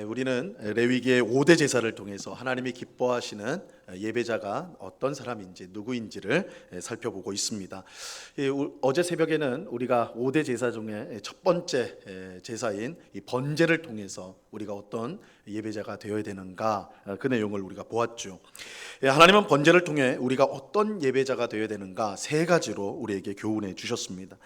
우리는 레위기의 5대 제사를 통해서 하나님이 기뻐하시는 예배자가 어떤 사람인지 누구인지를 살펴보고 있습니다. 어제 새벽에는 우리가 5대 제사 중에 첫 번째 제사인 이 번제를 통해서 우리가 어떤 예배자가 되어야 되는가 그 내용을 우리가 보았죠. 하나님은 번제를 통해 우리가 어떤 예배자가 되어야 되는가 세 가지로 우리에게 교훈해 주셨습니다.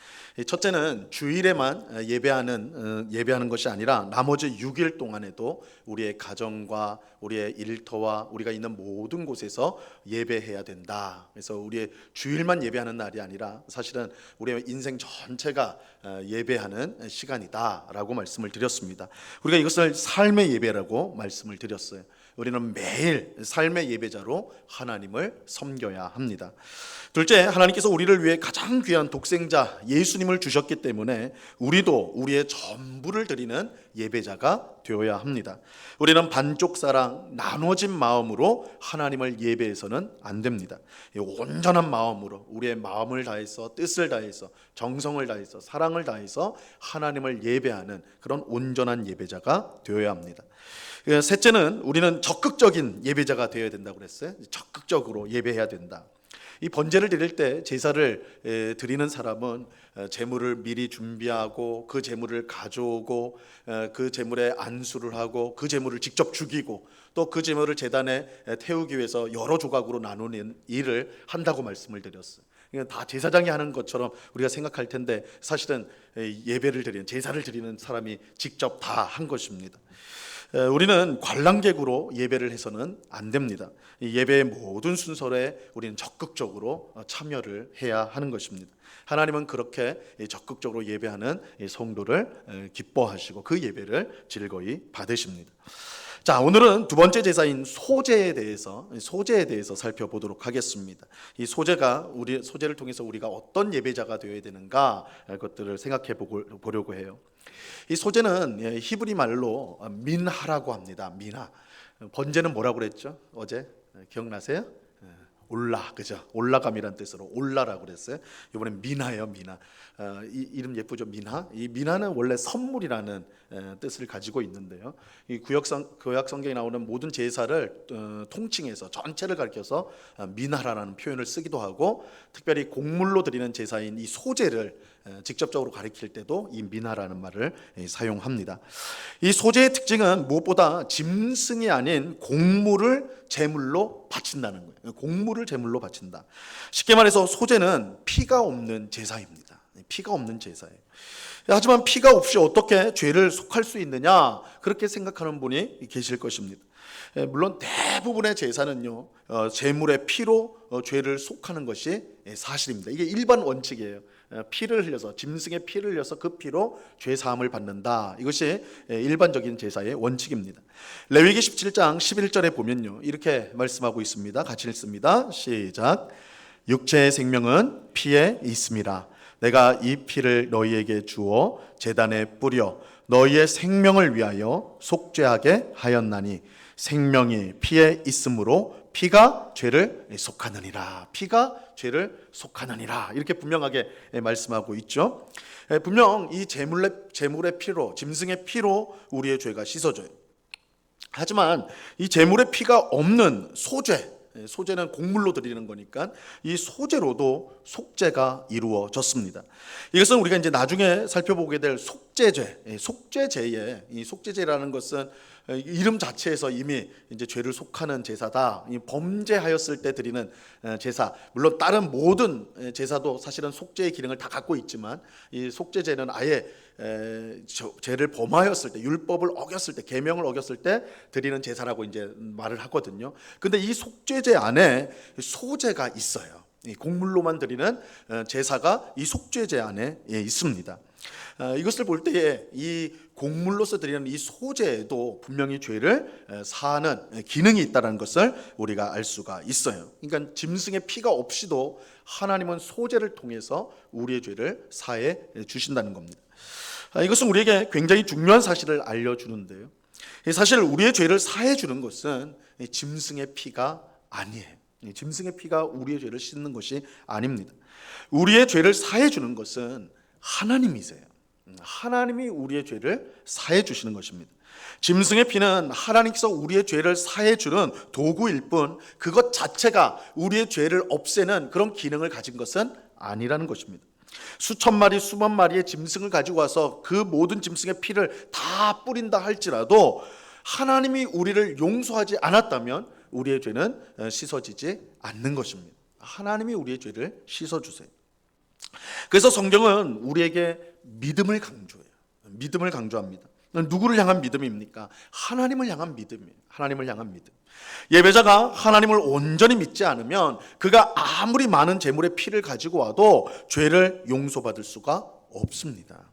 첫째는 주일에만 예배하는 것이 아니라 나머지 6일 동안에도 우리의 가정과 우리의 일터와 우리가 있는 모든 곳에서 예배해야 된다. 그래서 우리의 주일만 예배하는 날이 아니라 사실은 우리의 인생 전체가 예배하는 시간이다라고 말씀을 드렸습니다. 우리가 이것을 삶의 예배라고 말씀을 드렸어요. 우리는 매일 삶의 예배자로 하나님을 섬겨야 합니다. 둘째, 하나님께서 우리를 위해 가장 귀한 독생자 예수님을 주셨기 때문에 우리도 우리의 전부를 드리는 예배자가 되어야 합니다. 우리는 반쪽 사랑, 나눠진 마음으로 하나님을 예배해서는 안 됩니다. 온전한 마음으로 우리의 마음을 다해서 뜻을 다해서 정성을 다해서 사랑을 다해서 하나님을 예배하는 그런 온전한 예배자가 되어야 합니다. 셋째는 우리는 적극적인 예배자가 되어야 된다고 그랬어요. 적극적으로 예배해야 된다. 이 번제를 드릴 때 제사를 드리는 사람은 제물을 미리 준비하고 그 제물을 가져오고 그 제물에 안수를 하고 그 제물을 직접 죽이고 또 그 제물을 제단에 태우기 위해서 여러 조각으로 나누는 일을 한다고 말씀을 드렸어요. 이건 다 제사장이 하는 것처럼 우리가 생각할 텐데 사실은 제사를 드리는 사람이 직접 다 한 것입니다. 우리는 관람객으로 예배를 해서는 안 됩니다. 예배의 모든 순서에 우리는 적극적으로 참여를 해야 하는 것입니다. 하나님은 그렇게 적극적으로 예배하는 성도를 기뻐하시고 그 예배를 즐거이 받으십니다. 자, 오늘은 두 번째 제사인 소제에 대해서 살펴보도록 하겠습니다. 이 소제를 통해서 우리가 어떤 예배자가 되어야 되는가 그것들을 생각해 보려고 해요. 이 소제는 히브리 말로 민하라고 합니다. 민하. 번제는 뭐라고 그랬죠? 어제 기억나세요? 그죠? 올라감이란 뜻으로 올라라고 그랬어요. 이번엔 민하예요, 민하. 이 이름 예쁘죠, 민하. 이 민하는 원래 선물이라는 뜻을 가지고 있는데요. 이 구약 성경에 나오는 모든 제사를 통칭해서 전체를 가리켜서 민하라는 표현을 쓰기도 하고, 특별히 곡물로 드리는 제사인 이 소제를 직접적으로 가리킬 때도 이 민하라는 말을 사용합니다. 이 소제의 특징은 무엇보다 짐승이 아닌 곡물을 제물로 바친다는 거예요. 곡물을 제물로 바친다. 쉽게 말해서 소제는 피가 없는 제사입니다. 피가 없는 제사예요. 하지만 피가 없이 어떻게 죄를 속할 수 있느냐, 그렇게 생각하는 분이 계실 것입니다. 물론 대부분의 제사는요, 제물의 피로 죄를 속하는 것이 사실입니다. 이게 일반 원칙이에요. 피를 흘려서, 짐승의 피를 흘려서 그 피로 죄 사함을 받는다. 이것이 일반적인 제사의 원칙입니다. 레위기 17장 11절에 보면요, 이렇게 말씀하고 있습니다. 같이 읽습니다. 시작. 육체의 생명은 피에 있음이라. 내가 이 피를 너희에게 주어 제단에 뿌려 너희의 생명을 위하여 속죄하게 하였나니 생명이 피에 있으므로 피가 죄를 속하느니라. 피가 죄를 속하느니라. 이렇게 분명하게 말씀하고 있죠. 분명 이 제물의 피로, 짐승의 피로 우리의 죄가 씻어져요. 하지만 이 제물의 피가 없는 소제는 곡물로 드리는 거니까 이 소제로도 속죄가 이루어졌습니다. 이것은 우리가 이제 나중에 살펴보게 될 속죄제에, 이 속죄제라는 것은 이름 자체에서 이미 이제 죄를 속하는 제사다. 범죄하였을 때 드리는 제사. 물론 다른 모든 제사도 사실은 속죄의 기능을 다 갖고 있지만 이 속죄제는 아예 죄를 범하였을 때, 율법을 어겼을 때, 계명을 어겼을 때 드리는 제사라고 이제 말을 하거든요. 근데 이 속죄제 안에 소제가 있어요. 이 곡물로만 드리는 제사가 이 속죄제 안에 있습니다. 이것을 볼 때에 이 곡물로서 드리는 이 소제에도 분명히 죄를 사하는 기능이 있다는 것을 우리가 알 수가 있어요. 그러니까 짐승의 피가 없이도 하나님은 소제를 통해서 우리의 죄를 사해 주신다는 겁니다. 이것은 우리에게 굉장히 중요한 사실을 알려주는데요. 사실 우리의 죄를 사해 주는 것은 짐승의 피가 아니에요. 짐승의 피가 우리의 죄를 씻는 것이 아닙니다. 우리의 죄를 사해 주는 것은 하나님이세요. 하나님이 우리의 죄를 사해 주시는 것입니다. 짐승의 피는 하나님께서 우리의 죄를 사해 주는 도구일 뿐 그것 자체가 우리의 죄를 없애는 그런 기능을 가진 것은 아니라는 것입니다. 수천 마리 수만 마리의 짐승을 가지고 와서 그 모든 짐승의 피를 다 뿌린다 할지라도 하나님이 우리를 용서하지 않았다면 우리의 죄는 씻어지지 않는 것입니다. 하나님이 우리의 죄를 씻어주세요. 그래서 성경은 우리에게 믿음을 강조해요. 믿음을 강조합니다. 누구를 향한 믿음입니까? 하나님을 향한 믿음이에요. 하나님을 향한 믿음. 예배자가 하나님을 온전히 믿지 않으면 그가 아무리 많은 재물의 피를 가지고 와도 죄를 용서받을 수가 없습니다.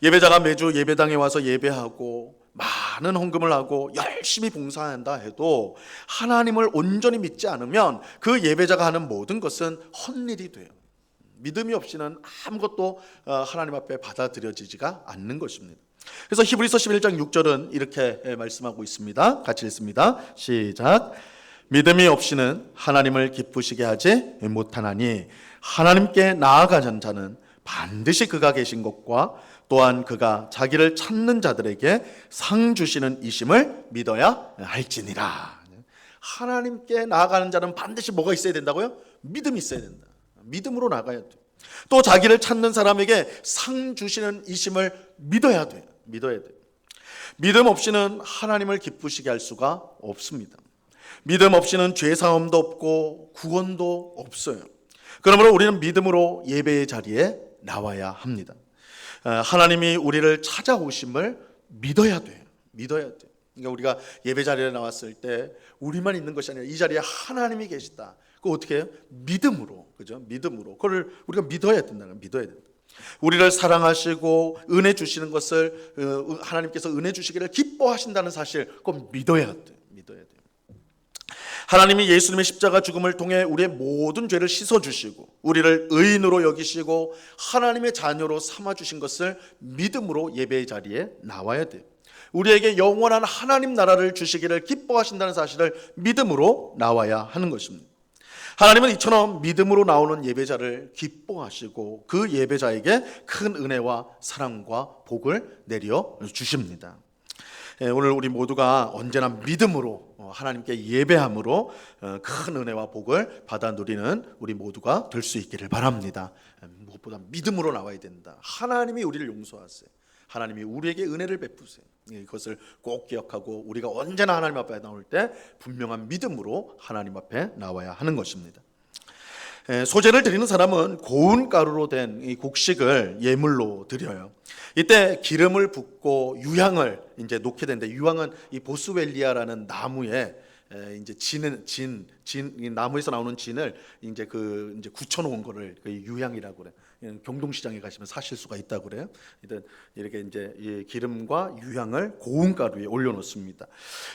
예배자가 매주 예배당에 와서 예배하고 많은 헌금을 하고 열심히 봉사한다 해도 하나님을 온전히 믿지 않으면 그 예배자가 하는 모든 것은 헛일이 돼요. 믿음이 없이는 아무것도 하나님 앞에 받아들여지지가 않는 것입니다. 그래서 히브리서 11장 6절은 이렇게 말씀하고 있습니다. 같이 읽습니다. 시작. 믿음이 없이는 하나님을 기쁘시게 하지 못하나니 하나님께 나아가는 자는 반드시 그가 계신 것과 또한 그가 자기를 찾는 자들에게 상 주시는 이심을 믿어야 할지니라. 하나님께 나아가는 자는 반드시 뭐가 있어야 된다고요? 믿음이 있어야 된다. 믿음으로 나가야 돼. 또 자기를 찾는 사람에게 상 주시는 이심을 믿어야 돼. 믿어야 돼. 믿음 없이는 하나님을 기쁘시게 할 수가 없습니다. 믿음 없이는 죄 사함도 없고 구원도 없어요. 그러므로 우리는 믿음으로 예배의 자리에 나와야 합니다. 하나님이 우리를 찾아오심을 믿어야 돼요. 믿어야 돼요. 그러니까 우리가 예배 자리에 나왔을 때 우리만 있는 것이 아니라 이 자리에 하나님이 계시다. 그거 어떻게 해요? 믿음으로, 그죠? 믿음으로. 그걸 우리가 믿어야 된다는 거예요. 믿어야 된다. 우리를 사랑하시고 은혜 주시는 것을 하나님께서 은혜 주시기를 기뻐하신다는 사실, 그건 믿어야 돼요. 믿어야 돼요. 하나님이 예수님의 십자가 죽음을 통해 우리의 모든 죄를 씻어주시고 우리를 의인으로 여기시고 하나님의 자녀로 삼아주신 것을 믿음으로 예배의 자리에 나와야 돼요. 우리에게 영원한 하나님 나라를 주시기를 기뻐하신다는 사실을 믿음으로 나와야 하는 것입니다. 하나님은 이처럼 믿음으로 나오는 예배자를 기뻐하시고 그 예배자에게 큰 은혜와 사랑과 복을 내려 주십니다. 오늘 우리 모두가 언제나 믿음으로 하나님께 예배함으로 큰 은혜와 복을 받아 누리는 우리 모두가 될 수 있기를 바랍니다. 무엇보다 믿음으로 나와야 된다. 하나님이 우리를 용서하세요. 하나님이 우리에게 은혜를 베푸세요. 이것을 꼭 기억하고 우리가 언제나 하나님 앞에 나올 때 분명한 믿음으로 하나님 앞에 나와야 하는 것입니다. 소제를 드리는 사람은 고운 가루로 된 이 곡식을 예물로 드려요. 이때 기름을 붓고 유향을 이제 놓게 되는데, 유향은 이 보스웰리아라는 나무에 이제 이 나무에서 나오는 진을 이제 굳혀놓은 거를 유향이라고 그래. 경동시장에 가시면 사실 수가 있다고 그래요. 이렇게 이제 이 기름과 유향을 고운 가루에 올려놓습니다.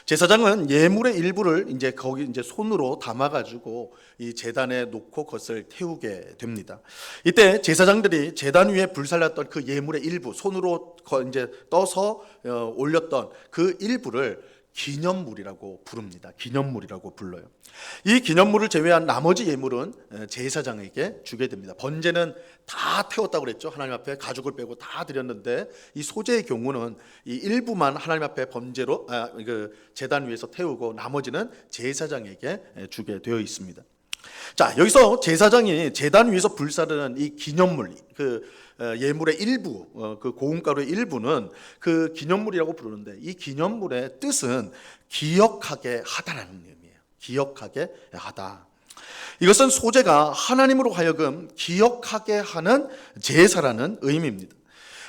제사장은 예물의 일부를 이제 거기 이제 손으로 담아가지고 이 제단에 놓고 그것을 태우게 됩니다. 이때 제사장들이 제단 위에 불살랐던 그 예물의 일부, 손으로 이제 떠서 올렸던 그 일부를 기념물이라고 부릅니다. 기념물이라고 불러요. 이 기념물을 제외한 나머지 예물은 제사장에게 주게 됩니다. 번제는 다 태웠다고 그랬죠. 하나님 앞에 가죽을 빼고 다 드렸는데 이 소제의 경우는 이 일부만 하나님 앞에 번제로 제단 위에서 태우고 나머지는 제사장에게 주게 되어 있습니다. 자, 여기서 제사장이 제단 위에서 불사르는 이 기념물, 예물의 일부, 그 고운가루의 일부는 그 기념물이라고 부르는데, 이 기념물의 뜻은 기억하게 하다라는 의미예요. 기억하게 하다. 이것은 소제가 하나님으로 하여금 기억하게 하는 제사라는 의미입니다.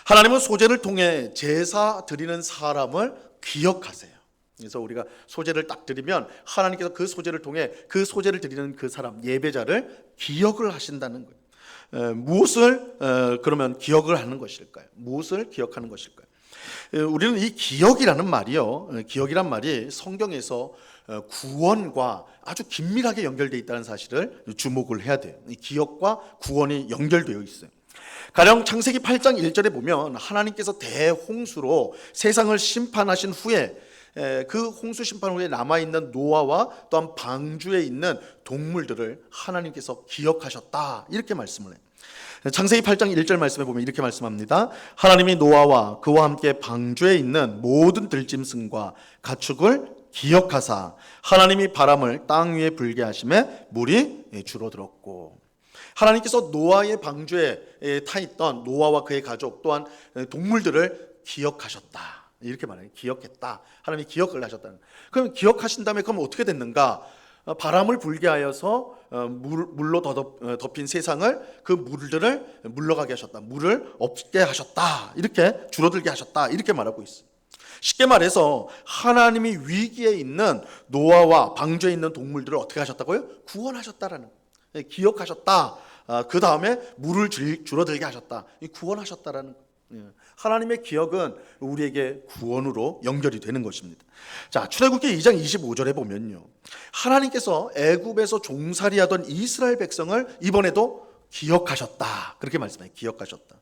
하나님은 소제를 통해 제사 드리는 사람을 기억하세요. 그래서 우리가 소제를 딱 드리면 하나님께서 그 소제를 통해 그 소제를 드리는 그 사람, 예배자를 기억을 하신다는 거예요. 무엇을 그러면 기억을 하는 것일까요? 무엇을 기억하는 것일까요? 우리는 이 기억이라는 말이요, 기억이란 말이 성경에서 구원과 아주 긴밀하게 연결되어 있다는 사실을 주목을 해야 돼요. 이 기억과 구원이 연결되어 있어요. 가령 창세기 8장 1절에 보면 하나님께서 대홍수로 세상을 심판하신 후에 그 홍수 심판 후에 남아있는 노아와 또한 방주에 있는 동물들을 하나님께서 기억하셨다, 이렇게 말씀을 해요. 창세기 8장 1절 말씀에 보면 이렇게 말씀합니다. 하나님이 노아와 그와 함께 방주에 있는 모든 들짐승과 가축을 기억하사 하나님이 바람을 땅 위에 불게 하심에 물이 줄어들었고, 하나님께서 노아의 방주에 타 있던 노아와 그의 가족 또한 동물들을 기억하셨다, 이렇게 말해요. 기억했다. 하나님이 기억을 하셨다는. 그럼 기억하신 다음에 그럼 어떻게 됐는가? 바람을 불게 하여서 물로 덮인 세상을, 그 물들을 물러가게 하셨다, 물을 없게 하셨다, 이렇게 줄어들게 하셨다, 이렇게 말하고 있어요. 쉽게 말해서 하나님이 위기에 있는 노아와 방주에 있는 동물들을 어떻게 하셨다고요? 구원하셨다라는 거예요. 기억하셨다. 그 다음에 물을 줄어들게 하셨다. 구원하셨다라는 거예요. 하나님의 기억은 우리에게 구원으로 연결이 되는 것입니다. 자, 출애굽기 2장 25절에 보면요, 하나님께서 애굽에서 종살이하던 이스라엘 백성을 이번에도 기억하셨다, 그렇게 말씀해요. 기억하셨다.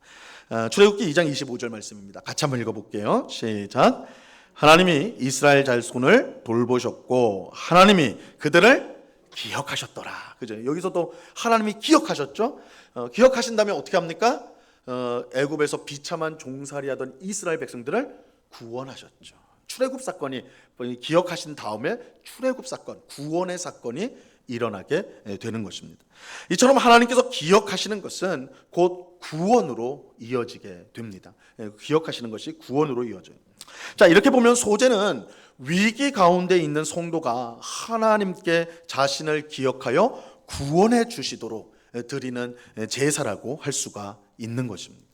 출애굽기 2장 25절 말씀입니다. 같이 한번 읽어볼게요. 시작. 하나님이 이스라엘 자손을 돌보셨고 하나님이 그들을 기억하셨더라. 그죠? 여기서도 하나님이 기억하셨죠. 기억하신 다음에 어떻게 합니까? 애굽에서 비참한 종살이하던 이스라엘 백성들을 구원하셨죠. 출애굽 사건이, 기억하신 다음에 출애굽 사건, 구원의 사건이 일어나게 되는 것입니다. 이처럼 하나님께서 기억하시는 것은 곧 구원으로 이어지게 됩니다. 기억하시는 것이 구원으로 이어져요. 자, 이렇게 보면 소제는 위기 가운데 있는 성도가 하나님께 자신을 기억하여 구원해 주시도록 드리는 제사라고 할 수가 있는 것입니다.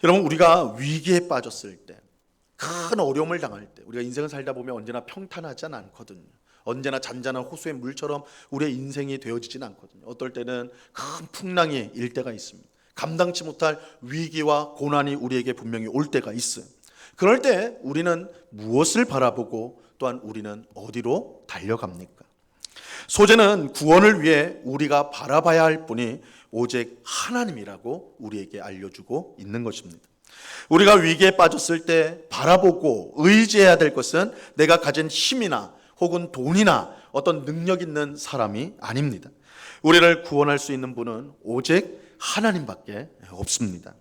여러분, 우리가 위기에 빠졌을 때, 큰 어려움을 당할 때, 우리가 인생을 살다 보면 언제나 평탄하지 않거든요. 언제나 잔잔한 호수의 물처럼 우리의 인생이 되어지진 않거든요. 어떨 때는 큰 풍랑이 일 때가 있습니다. 감당치 못할 위기와 고난이 우리에게 분명히 올 때가 있어요. 그럴 때 우리는 무엇을 바라보고 또한 우리는 어디로 달려갑니까? 소제는 구원을 위해 우리가 바라봐야 할 분이 오직 하나님이라고 우리에게 알려주고 있는 것입니다. 우리가 위기에 빠졌을 때 바라보고 의지해야 될 것은 내가 가진 힘이나 혹은 돈이나 어떤 능력 있는 사람이 아닙니다. 우리를 구원할 수 있는 분은 오직 하나님밖에 없습니다.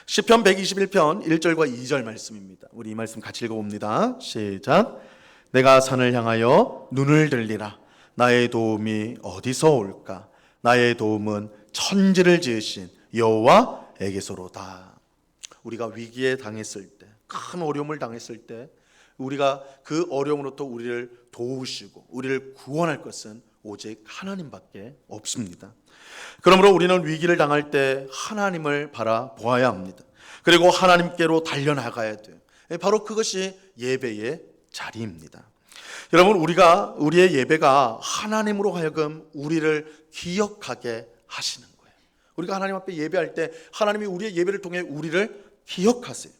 시편 121편 1절과 2절 말씀입니다. 우리 이 말씀 같이 읽어봅니다. 시작. 내가 산을 향하여 눈을 들리라. 나의 도움이 어디서 올까? 나의 도움은 천지를 지으신 여호와에게서로다. 우리가 위기에 당했을 때, 큰 어려움을 당했을 때 우리가 그 어려움으로부터 우리를 도우시고 우리를 구원할 것은 오직 하나님밖에 없습니다. 그러므로 우리는 위기를 당할 때 하나님을 바라보아야 합니다. 그리고 하나님께로 달려나가야 돼요. 바로 그것이 예배의 자리입니다. 여러분, 우리의 예배가 하나님으로 하여금 우리를 기억하게 하시는 거예요. 우리가 하나님 앞에 예배할 때 하나님이 우리의 예배를 통해 우리를 기억하세요.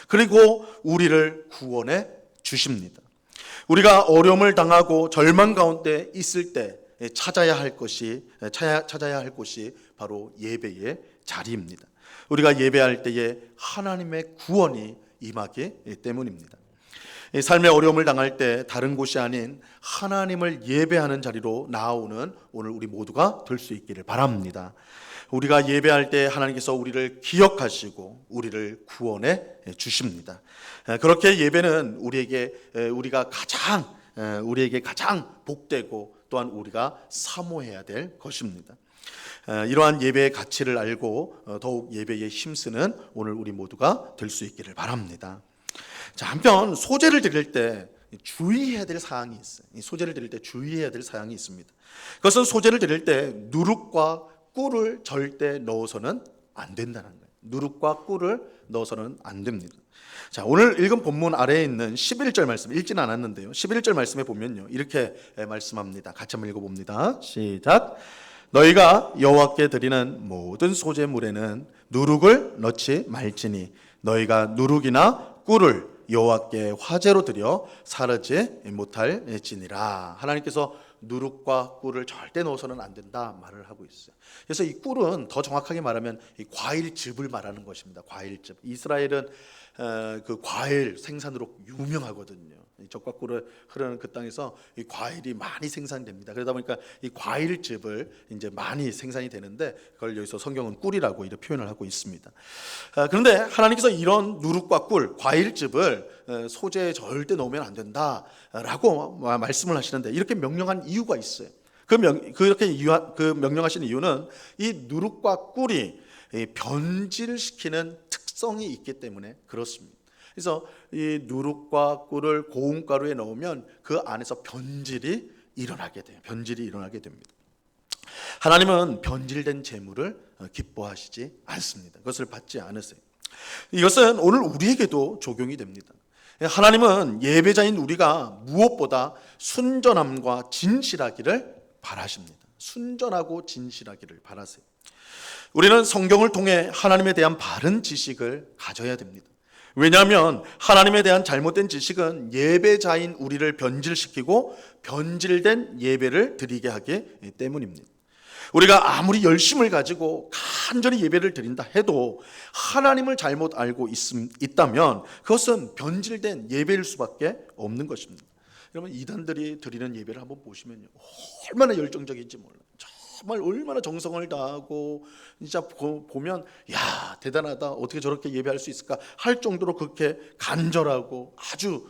그리고 우리를 구원해 주십니다. 우리가 어려움을 당하고 절망 가운데 있을 때 찾아야 할 곳이 바로 예배의 자리입니다. 우리가 예배할 때에 하나님의 구원이 임하기 때문입니다. 삶의 어려움을 당할 때 다른 곳이 아닌 하나님을 예배하는 자리로 나아오는 오늘 우리 모두가 될 수 있기를 바랍니다. 우리가 예배할 때 하나님께서 우리를 기억하시고 우리를 구원해 주십니다. 그렇게 예배는 우리에게 가장 복되고 또한 우리가 사모해야 될 것입니다. 이러한 예배의 가치를 알고 더욱 예배에 힘쓰는 오늘 우리 모두가 될 수 있기를 바랍니다. 자, 한편 소제를 드릴 때 주의해야 될 사항이 있어요. 소제를 드릴 때 주의해야 될 사항이 있습니다. 그것은 소제를 드릴 때 누룩과 꿀을 절대 넣어서는 안 된다는 거예요. 누룩과 꿀을 넣어서는 안 됩니다. 자, 오늘 읽은 본문 아래에 있는 11절 말씀 읽지는 않았는데요. 11절 말씀에 보면요, 이렇게 말씀합니다. 같이 한번 읽어봅니다. 시작. 너희가 여호와께 드리는 모든 소제물에는 누룩을 넣지 말지니 너희가 누룩이나 꿀을 여호와께 화제로 드려 사르지 못할지니라. 하나님께서 누룩과 꿀을 절대 넣어서는 안 된다 말을 하고 있어요. 그래서 이 꿀은 더 정확하게 말하면 이 과일즙을 말하는 것입니다. 과일즙. 이스라엘은 그 과일 생산으로 유명하거든요. 이 적과꿀을 흐르는 그 땅에서 이 과일이 많이 생산됩니다. 그러다 보니까 이 과일즙을 이제 많이 생산이 되는데 그걸 여기서 성경은 꿀이라고 이렇게 표현을 하고 있습니다. 그런데 하나님께서 이런 누룩과 꿀, 과일즙을 소재에 절대 넣으면 안 된다라고 말씀을 하시는데 이렇게 명령한 이유가 있어요. 그렇게 명령하신 이유는 이 누룩과 꿀이 변질시키는 특성이 있기 때문에 그렇습니다. 그래서 이 누룩과 꿀을 고운가루에 넣으면 그 안에서 변질이 일어나게 돼요. 변질이 일어나게 됩니다. 하나님은 변질된 재물을 기뻐하시지 않습니다. 그것을 받지 않으세요. 이것은 오늘 우리에게도 적용이 됩니다. 하나님은 예배자인 우리가 무엇보다 순전함과 진실하기를 바라십니다. 순전하고 진실하기를 바라세요. 우리는 성경을 통해 하나님에 대한 바른 지식을 가져야 됩니다. 왜냐하면 하나님에 대한 잘못된 지식은 예배자인 우리를 변질시키고 변질된 예배를 드리게 하기 때문입니다. 우리가 아무리 열심을 가지고 간절히 예배를 드린다 해도 하나님을 잘못 알고 있다면 그것은 변질된 예배일 수밖에 없는 것입니다. 여러분, 이단들이 드리는 예배를 한번 보시면요, 얼마나 열정적인지 몰라요. 정말 얼마나 정성을 다하고 진짜 보면 야, 대단하다, 어떻게 저렇게 예배할 수 있을까 할 정도로 그렇게 간절하고 아주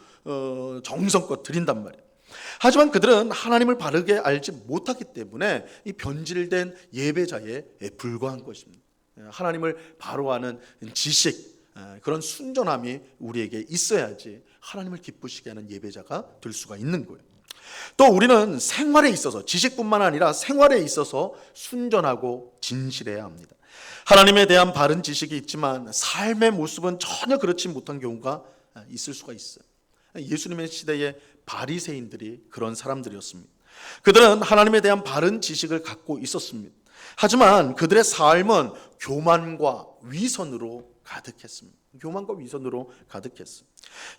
정성껏 드린단 말이에요. 하지만 그들은 하나님을 바르게 알지 못하기 때문에 이 변질된 예배자에 불과한 것입니다. 하나님을 바로 아는 지식, 그런 순전함이 우리에게 있어야지 하나님을 기쁘시게 하는 예배자가 될 수가 있는 거예요. 또 우리는 생활에 있어서, 지식뿐만 아니라 생활에 있어서 순전하고 진실해야 합니다. 하나님에 대한 바른 지식이 있지만 삶의 모습은 전혀 그렇지 못한 경우가 있을 수가 있어요. 예수님의 시대의 바리새인들이 그런 사람들이었습니다. 그들은 하나님에 대한 바른 지식을 갖고 있었습니다. 하지만 그들의 삶은 교만과 위선으로 가득했습니다. 교만과 위선으로 가득했어요.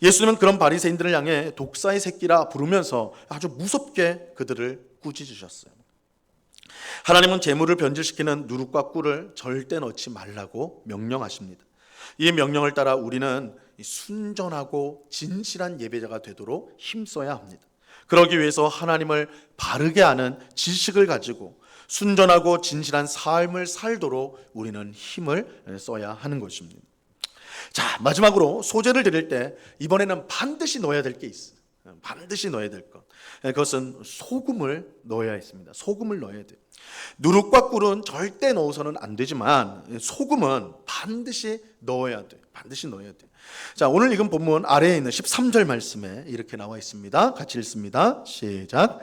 예수님은 그런 바리새인들을 향해 독사의 새끼라 부르면서 아주 무섭게 그들을 꾸짖으셨어요. 하나님은 재물을 변질시키는 누룩과 꿀을 절대 넣지 말라고 명령하십니다. 이 명령을 따라 우리는 순전하고 진실한 예배자가 되도록 힘써야 합니다. 그러기 위해서 하나님을 바르게 아는 지식을 가지고 순전하고 진실한 삶을 살도록 우리는 힘을 써야 하는 것입니다. 자, 마지막으로 소재를 드릴 때 이번에는 반드시 넣어야 될 게 있어요. 반드시 넣어야 될 것. 그것은 소금을 넣어야 했습니다. 소금을 넣어야 돼요. 누룩과 꿀은 절대 넣어서는 안 되지만 소금은 반드시 넣어야 돼요. 반드시 넣어야 돼요. 자, 오늘 읽은 본문 아래에 있는 13절 말씀에 이렇게 나와 있습니다. 같이 읽습니다. 시작.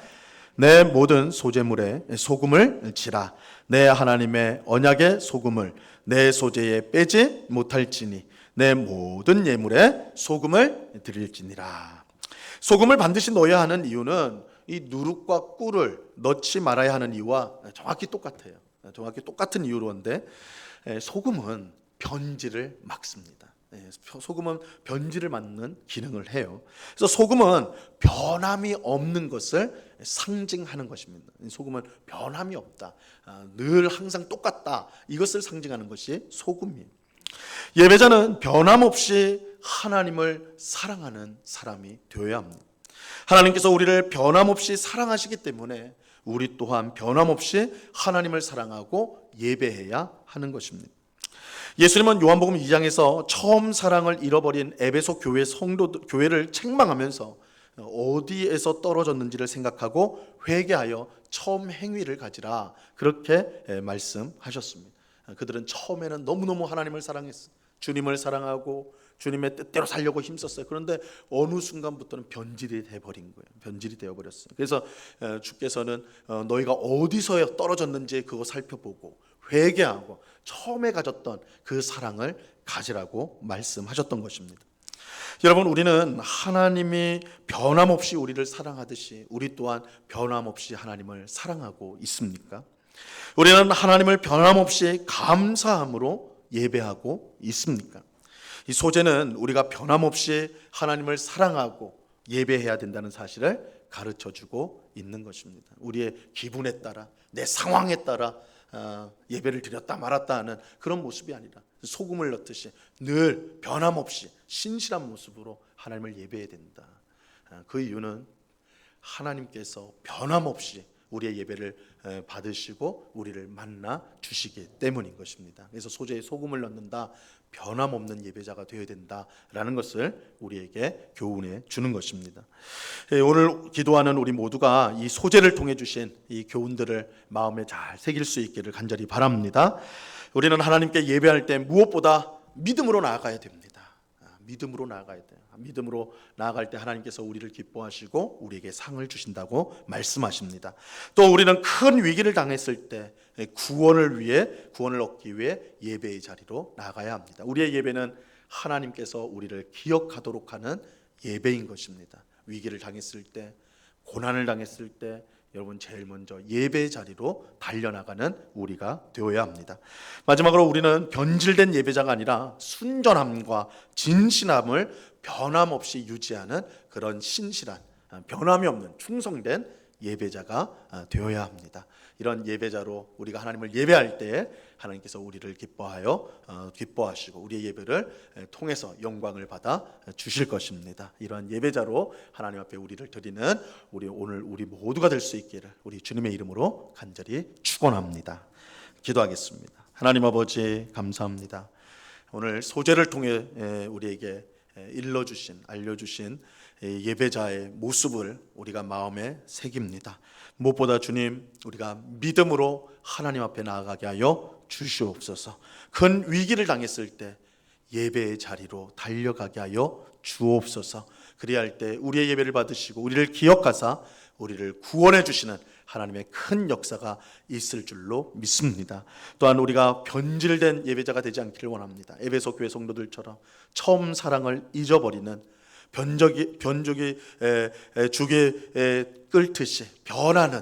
내 모든 소재물에 소금을 치라. 내 하나님의 언약의 소금을 내 소재에 빼지 못할지니 내 모든 예물에 소금을 드릴지니라. 소금을 반드시 넣어야 하는 이유는 이 누룩과 꿀을 넣지 말아야 하는 이유와 정확히 똑같아요. 정확히 똑같은 이유로인데 소금은 변질을 막습니다. 소금은 변질을 막는 기능을 해요. 그래서 소금은 변함이 없는 것을 상징하는 것입니다. 소금은 변함이 없다, 늘 항상 똑같다, 이것을 상징하는 것이 소금이에요. 예배자는 변함없이 하나님을 사랑하는 사람이 되어야 합니다. 하나님께서 우리를 변함없이 사랑하시기 때문에 우리 또한 변함없이 하나님을 사랑하고 예배해야 하는 것입니다. 예수님은 요한복음 2장에서 처음 사랑을 잃어버린 에베소 교회를 책망하면서 어디에서 떨어졌는지를 생각하고 회개하여 처음 행위를 가지라, 그렇게 말씀하셨습니다. 그들은 처음에는 너무너무 하나님을 사랑했어요. 주님을 사랑하고 주님의 뜻대로 살려고 힘썼어요. 그런데 어느 순간부터는 변질이 돼버린 거예요. 변질이 되어버렸어요. 그래서 주께서는 너희가 어디서 떨어졌는지 그거 살펴보고 회개하고 처음에 가졌던 그 사랑을 가지라고 말씀하셨던 것입니다. 여러분, 우리는 하나님이 변함없이 우리를 사랑하듯이 우리 또한 변함없이 하나님을 사랑하고 있습니까? 우리는 하나님을 변함없이 감사함으로 예배하고 있습니까? 이 소재는 우리가 변함없이 하나님을 사랑하고 예배해야 된다는 사실을 가르쳐주고 있는 것입니다. 우리의 기분에 따라, 내 상황에 따라 예배를 드렸다 말았다 하는 그런 모습이 아니라 소금을 넣듯이 늘 변함없이 신실한 모습으로 하나님을 예배해야 된다. 그 이유는 하나님께서 변함없이 우리의 예배를 받으시고 우리를 만나 주시기 때문인 것입니다. 그래서 소재에 소금을 넣는다, 변함없는 예배자가 되어야 된다라는 것을 우리에게 교훈해 주는 것입니다. 오늘 기도하는 우리 모두가 이 소재를 통해 주신 이 교훈들을 마음에 잘 새길 수 있기를 간절히 바랍니다. 우리는 하나님께 예배할 때 무엇보다 믿음으로 나아가야 됩니다. 믿음으로 나아가야 돼요. 믿음으로 나아갈 때 하나님께서 우리를 기뻐하시고 우리에게 상을 주신다고 말씀하십니다. 또 우리는 큰 위기를 당했을 때 구원을 얻기 위해 예배의 자리로 나아가야 합니다. 우리의 예배는 하나님께서 우리를 기억하도록 하는 예배인 것입니다. 위기를 당했을 때, 고난을 당했을 때 여러분 제일 먼저 예배의 자리로 달려나가는 우리가 되어야 합니다. 마지막으로 우리는 변질된 예배자가 아니라 순전함과 진실함을 변함없이 유지하는 그런 신실한, 변함이 없는 충성된 예배자가 되어야 합니다. 이런 예배자로 우리가 하나님을 예배할 때 하나님께서 우리를 기뻐하시고 우리의 예배를 통해서 영광을 받아 주실 것입니다. 이러한 예배자로 하나님 앞에 우리를 드리는 오늘 우리 모두가 될 수 있기를 우리 주님의 이름으로 간절히 축원합니다. 기도하겠습니다. 하나님 아버지 감사합니다. 오늘 소재를 통해 우리에게 알려주신 예배자의 모습을 우리가 마음에 새깁니다. 무엇보다 주님, 우리가 믿음으로 하나님 앞에 나아가게 하여 주시옵소서. 큰 위기를 당했을 때 예배의 자리로 달려가게 하여 주옵소서. 그리할 때 우리의 예배를 받으시고 우리를 기억하사 우리를 구원해 주시는 하나님의 큰 역사가 있을 줄로 믿습니다. 또한 우리가 변질된 예배자가 되지 않기를 원합니다. 에베소 교회 성도들처럼 처음 사랑을 잊어버리는 변족이 죽에 끓듯이 변하는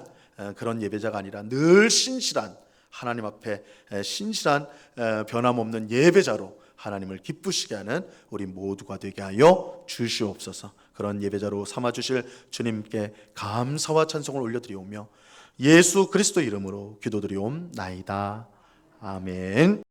그런 예배자가 아니라 늘 신실한 하나님 앞에 신실한 변함없는 예배자로 하나님을 기쁘시게 하는 우리 모두가 되게 하여 주시옵소서. 그런 예배자로 삼아주실 주님께 감사와 찬송을 올려드리오며 예수 그리스도 이름으로 기도드리옵나이다. 아멘.